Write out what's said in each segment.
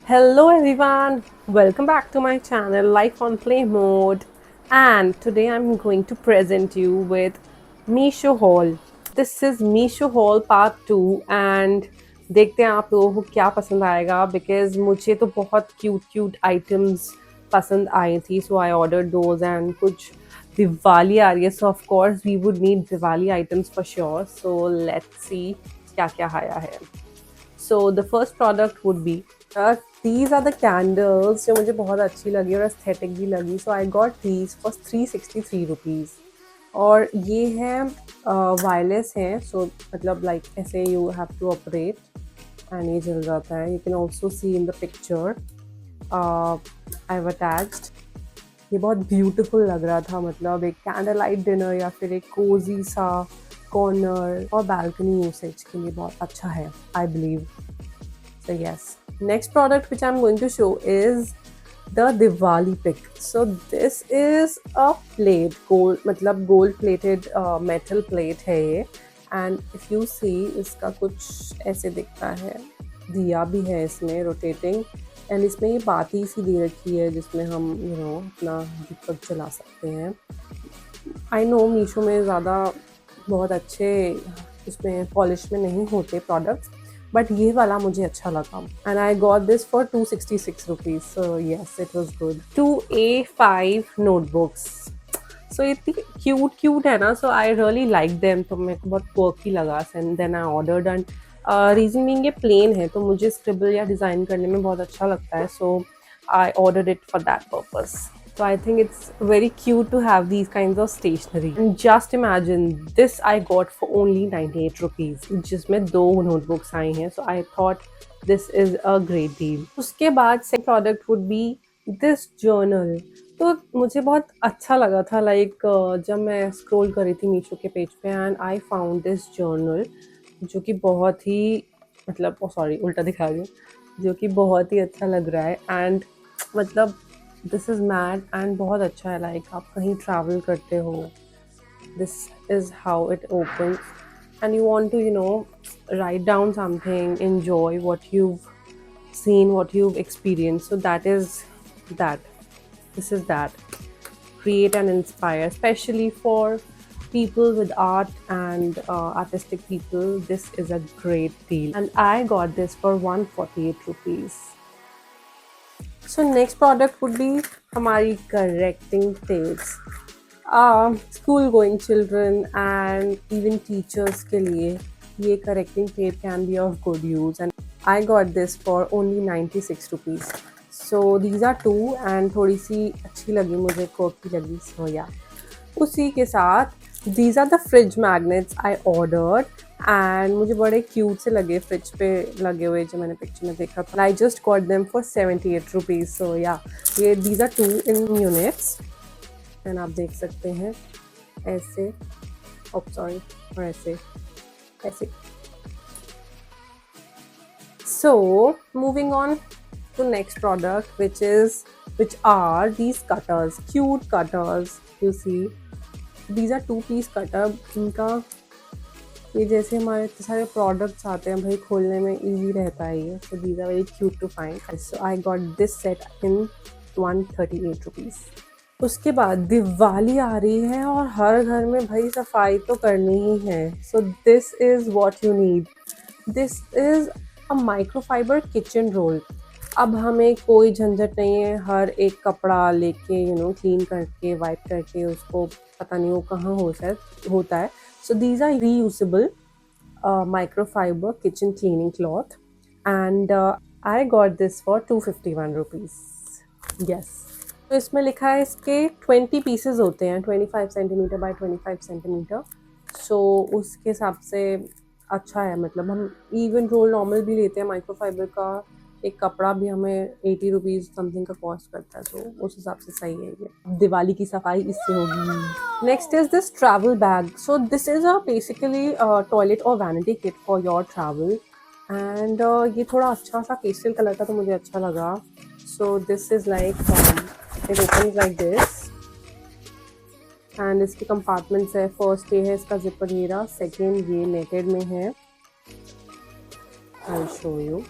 Hello everyone, welcome back to my channel Life on Play Mode, and today I'm going to present you with Meesho haul. This is Meesho haul part 2 and देखते हैं आप लोगों को क्या पसंद आएगा because मुझे तो बहुत cute items पसंद आई थी, so I ordered those and कुछ दिवाली आ रही है, so of course we would need Diwali items for sure. So let's see क्या क्या आया है. So the first product would be these are the candles जो मुझे बहुत अच्छी लगी और aesthetic भी लगी. So I got these for 363 rupees. और ये है वायरलेस हैं, so मतलब like ऐसे you have to operate and ये जल जाता है. You can also see in the picture I've attached. ये बहुत ब्यूटीफुल लग रहा था, मतलब एक कैंडल लाइट डिनर या फिर एक कोजी सा कॉर्नर और बालकनी यूसेज के लिए बहुत अच्छा है, I believe. So yes, next product which I'm going to show is the Diwali pick. So this is a plate, gold मतलब gold plated metal plate है ये, and if you see इसका कुछ ऐसे दिखता है, दिया भी है इसमें रोटेटिंग, एंड इसमें ये बाती सी दे रखी है जिसमें हम अपना दीपक जला सकते हैं. आई नो मीशो में ज़्यादा बहुत अच्छे उसमें पॉलिश में नहीं होते प्रोडक्ट्स, बट ये वाला मुझे अच्छा लगा and I got this for 266 rupees. So yes, it was good. 2A5 notebooks. So इतनी क्यूट है ना, so I really like them. तो मेरे को बहुत क्वर्की लगा and then I ordered. And reason being ये प्लेन है तो मुझे स्क्रिबल या डिज़ाइन करने में बहुत अच्छा लगता है, so I ordered it for that purpose. So I think it's very cute to have these kinds of stationery. And just imagine, this I got for only 98 rupees. जिसमें 2 notebooks आई हैं. So I thought this is a great deal. उसके बाद second product would be this journal. तो मुझे बहुत अच्छा लगा था, like जब मैं scroll कर रही थी मीशो के पेज पे and I found this journal जो कि बहुत ही मतलब सॉरी उल्टा दिखा रही हूँ, जो कि बहुत ही अच्छा लग रहा है. एंड मतलब दिस इज़ मैट एंड बहुत अच्छा है, लाइक आप कहीं ट्रैवल करते हो, this is how it opens and you want to write down something, enjoy what you've seen, what you've experienced. So that is that. This is that. Create and inspire, especially for people with art and artistic people. This is a great deal. And I got this for 148 rupees. So next product would be हमारी correcting tapes. School going children and even teachers के लिए ये correcting tape can be of good use, and I got this for only 96 rupees. So these are two and थोड़ी सी अच्छी लगी मुझे, quirky लगी, so yeah. उसी के साथ these are the fridge magnets I ordered and मुझे बड़े क्यूट से लगे फ्रिज पे लगे हुए जो मैंने पिक्चर में देखा था. I just got them for 78 rupees. So yeah ये these are 2 in units and आप देख सकते हैं ऐसे, सॉरी, और ऐसे ऐसे. So moving on to next product which are these cutters, cute cutters. You see, these are 2-piece cutter. इनका ये जैसे हमारे इतने सारे प्रोडक्ट्स आते हैं भाई, खोलने में इजी रहता है ये. So these are very cute to find. So I got this set in 138 rupees. उसके बाद दिवाली आ रही है और हर घर में भाई सफाई तो करनी ही है. So this is what you need. This is a microfibre kitchen roll. अब हमें कोई झंझट नहीं है हर एक कपड़ा लेके क्लीन करके वाइप करके उसको पता नहीं वो कहाँ होता है. So these are reusable microfiber kitchen cleaning cloth, and I got this for 251 rupees. Yes. तो इसमें लिखा है इसके 20 पीसेस होते हैं, 25 सेंटीमीटर बाय 25 सेंटीमीटर. सो उसके हिसाब से अच्छा है, मतलब हम इवन रोल नॉर्मल भी लेते हैं माइक्रोफाइबर का, एक कपड़ा भी हमें 80 रुपीज़ समथिंग का कॉस्ट करता है, तो उस हिसाब से सही है ये. दिवाली की सफाई इससे होगी. Next is this travel bag. So this is a basically toilet और vanity kit for your travel, and ये थोड़ा अच्छा सा पेस्टल कलर का तो मुझे अच्छा लगा. सो this is like it opens like this and इसके कंपार्टमेंट्स है. फर्स्ट ये है इसका जिपर, मेरा सेकेंड ये नेटेड में है I'll show you.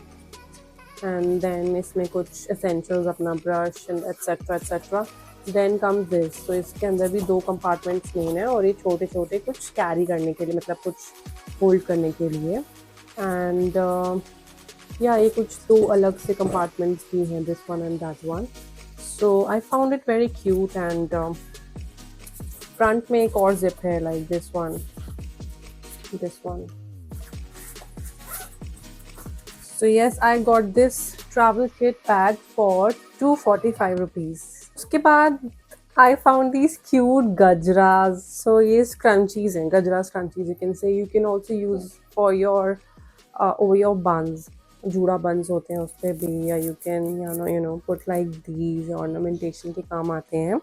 And then इसमें कुछ essentials अपना brush and etc. Then comes this. So इसके अंदर भी 2 compartments मेन है और ये छोटे छोटे कुछ carry करने के लिए, मतलब कुछ hold करने के लिए. And yeah, ये कुछ 2 अलग से compartments भी हैं, this one and that one. So I found it very cute. And front में एक और zip है, like this one. So yes, I got this travel kit bag for 245 rupees. उसके बाद I found these cute gajras. So ये scrunchies हैं, gajra scrunchies. You can say, you can also use for your over your buns. जूड़ा buns होते हैं उस पे भी, या you can you know put like these, ornamentation के काम आते हैं.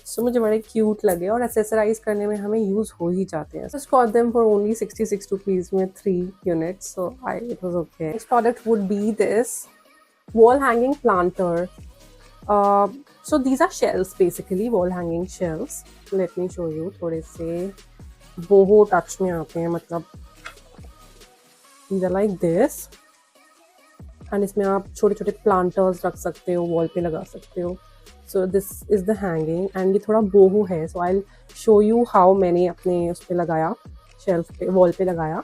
So मुझे बड़े क्यूट लगे और एक्सेसराइज करने में हमें यूज हो ही जाते हैं. Just got them for only 66 rupees में 3 units, so it was okay. Next product would be this wall hanging planter. So these are shelves, basically wall hanging shelves. Let me show you. थोड़े से boho touch में आते हैं, मतलब these are like this. And इसमें आप छोटे छोटे planters रख सकते हो, wall पे लगा सकते हो. So this is the hanging, and ये थोड़ा boho है. So I'll show you how मैंने अपने उस पे लगाया, shelf पे, wall पे लगाया.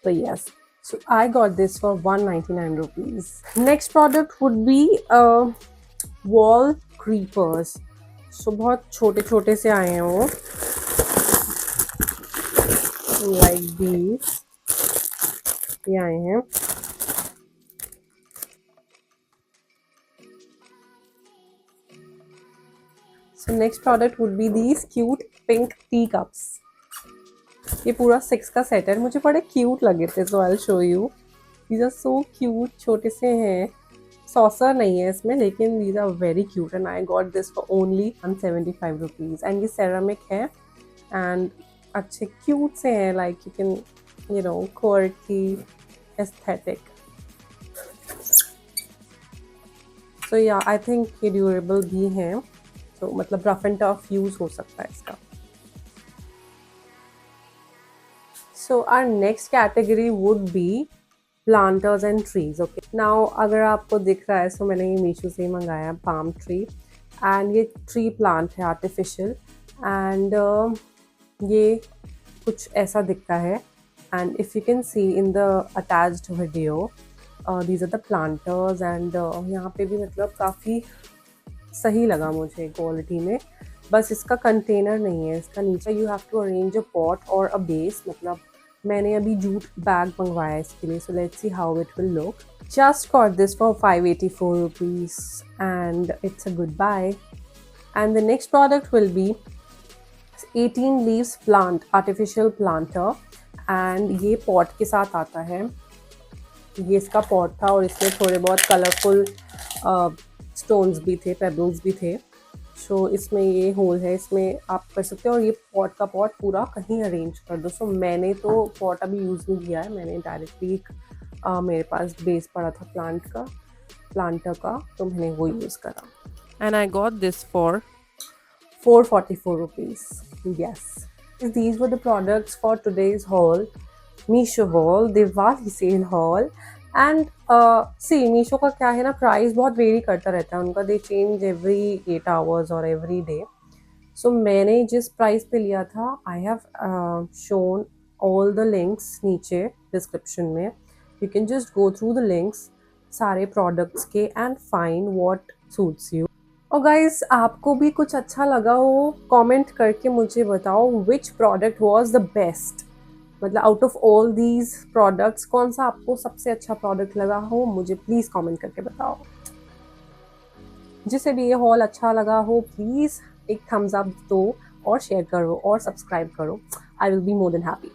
So yes, so I got this for 199 rupees. Next product would be wall creepers. So बहुत छोटे छोटे से आए हैं वो, like these. ये आए हैं. So next product would be these cute pink teacups. ये पूरा 6 का सेट है, मुझे बड़े क्यूट लगे थे. So I'll show you. These are so cute. छोटे से हैं, सॉसर नहीं है इसमें, लेकिन these are very cute and I got this for only 175 rupees. And ये ceramic है and अच्छे क्यूट से हैं, like you can, you know, quirky, aesthetic. So yeah, I think ये durable भी हैं. तो मतलब रफ एंड टफ यूज हो सकता है इसका. So our next category would be planters and trees. Okay, now अगर आपको दिख रहा है, सो मैंने ये मीशो से ही मंगाया पाम ट्री. एंड ये ट्री प्लांट है आर्टिफिशियल. एंड ये कुछ ऐसा दिखता है. And if you can see in the attached video, these are the planters. And यहाँ पे भी मतलब काफ़ी सही लगा मुझे क्वालिटी में. बस इसका कंटेनर नहीं है, इसका नीचे you have to arrange a pot और अ बेस. मतलब मैंने अभी जूट बैग मंगवाया इसके लिए. So let's see how it will look. Just got this for 584 rupees and it's a good buy. And the next product will be 18 leaves plant, artificial planter. and ये pot के साथ आता है. ये इसका पॉट था और इसमें थोड़े बहुत कलरफुल स्टोन्स भी थे, पेबल्स भी थे. सो इसमें ये होल है, इसमें आप कर सकते हो. और ये पॉट का पॉट पूरा कहीं अरेंज कर दो. सो मैंने तो पॉट अभी यूज़ नहीं किया है, मैंने डायरेक्टली मेरे पास बेस पड़ा था प्लांटर का, तो मैंने वो यूज़ करा. And I got this for 444 rupees. Yes, these were the products for today's haul, Meesho haul, Diwali sale haul. And see Meesho का क्या है ना, प्राइस बहुत वेरी करता रहता है उनका. दे चेंज एवरी 8 hours और एवरी डे. सो मैंने जिस प्राइस पे लिया था, I have shown all the links नीचे डिस्क्रिप्शन में. You can just go through the links सारे प्रोडक्ट्स के and find what suits you. और गाइज, आपको भी कुछ अच्छा लगा हो, कमेंट करके मुझे बताओ which product was the best. मतलब out of all these products कौन सा आपको सबसे अच्छा प्रोडक्ट लगा हो, मुझे प्लीज़ कमेंट करके बताओ. जिसे भी ये हॉल अच्छा लगा हो, प्लीज़ एक थम्स अप दो और शेयर करो और सब्सक्राइब करो. I will be more than happy.